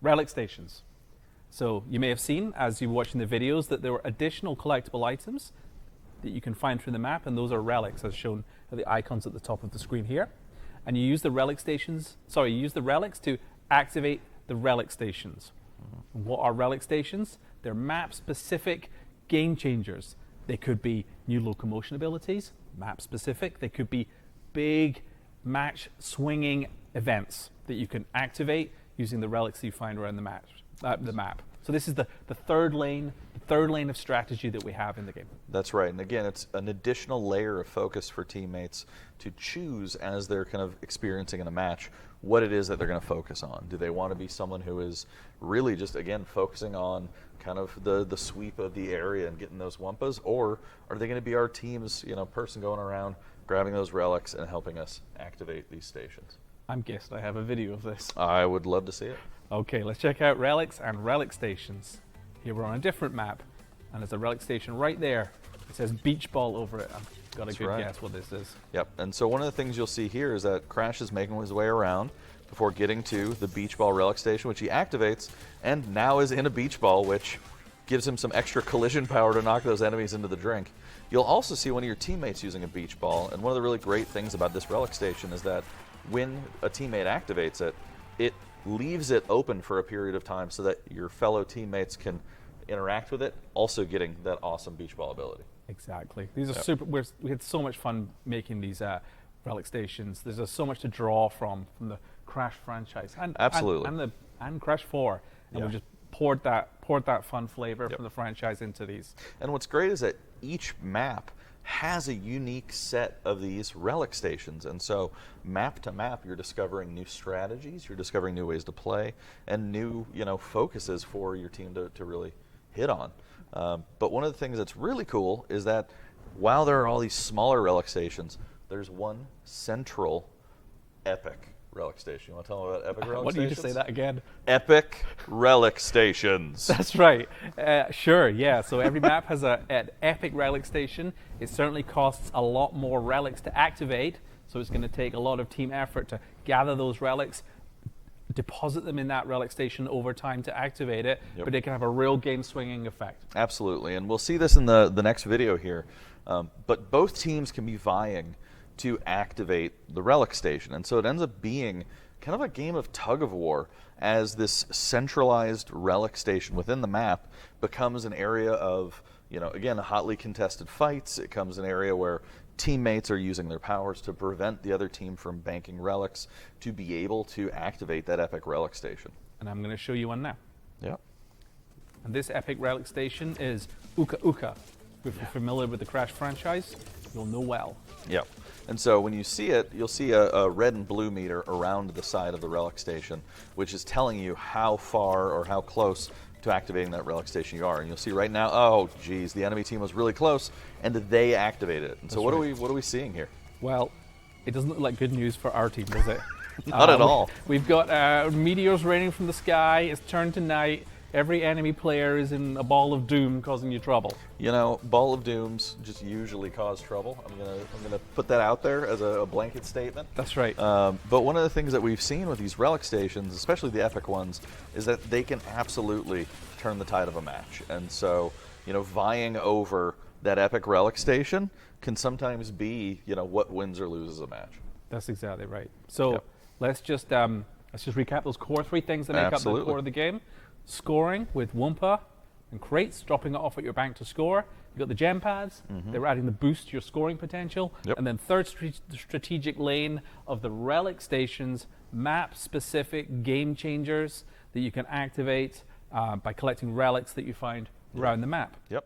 relic stations. So you may have seen, as you were watching the videos, that there were additional collectible items that you can find through the map, and those are relics, as shown at the icons at the top of the screen here. And you use the relics to activate the relic stations. And what are relic stations? They're map-specific game changers. They could be new locomotion abilities, map-specific. They could be big match-swinging events that you can activate using the relics you find around the map. So this is the third lane of strategy that we have in the game. That's right. And again, it's an additional layer of focus for teammates to choose as they're kind of experiencing in a match what it is that they're going to focus on. Do they want to be someone who is really just, again, focusing on kind of the sweep of the area and getting those wumpas, or are they going to be our team's person going around grabbing those relics and helping us activate these stations? I'm guessed I have a video of this. I would love to see it. Okay, let's check out relics and relic stations. Here we're on a different map, and there's a relic station right there. It says beach ball over it. I've got a good guess what this is. Yep, and so one of the things you'll see here is that Crash is making his way around before getting to the beach ball relic station, which he activates, and now is in a beach ball, which gives him some extra collision power to knock those enemies into the drink. You'll also see one of your teammates using a beach ball, and one of the really great things about this relic station is that when a teammate activates it, it leaves it open for a period of time so that your fellow teammates can interact with it, also getting that awesome beach ball ability. Exactly. These are super. We had so much fun making these relic stations. There's just so much to draw from the Crash franchise, absolutely, and Crash 4, and we just poured that fun flavor from the franchise into these. And what's great is that each map has a unique set of these relic stations, and so map to map you're discovering new strategies, you're discovering new ways to play, and new focuses for your team to really hit on. But one of the things that's really cool is that while there are all these smaller relic stations, there's one central epic relic station. You want to tell them about epic relic stations? What do you just say that again? Epic relic stations. That's right. Sure, yeah. So every map has an epic relic station. It certainly costs a lot more relics to activate, so it's going to take a lot of team effort to gather those relics, deposit them in that relic station over time to activate it, but it can have a real game-swinging effect. Absolutely, and we'll see this in the next video here. But both teams can be vying to activate the relic station, and so it ends up being kind of a game of tug of war as this centralized relic station within the map becomes an area of, again, hotly contested fights. It becomes an area where teammates are using their powers to prevent the other team from banking relics to be able to activate that epic relic station. And I'm going to show you one now. Yeah. And this epic relic station is Uka Uka. If you're familiar with the Crash franchise, you'll know well. Yep. And so when you see it, you'll see a red and blue meter around the side of the relic station, which is telling you how far or how close to activating that relic station you are. And you'll see right now, oh geez, the enemy team was really close, and they activated it. And so what are we seeing here? Well, it doesn't look like good news for our team, does it? Not at all. We've got meteors raining from the sky. It's turned to night. Every enemy player is in a ball of doom, causing you trouble. Ball of dooms just usually cause trouble. I'm gonna put that out there as a blanket statement. That's right. But one of the things that we've seen with these relic stations, especially the epic ones, is that they can absolutely turn the tide of a match. And so, vying over that epic relic station can sometimes be, what wins or loses a match. That's exactly right. So let's just recap those core three things that make up the core of the game. Scoring with Wumpa and crates, dropping it off at your bank to score. You've got the gem pads. They're adding the boost to your scoring potential. And then third strategic lane of the relic stations, map-specific game changers that you can activate by collecting relics that you find around the map. Yep.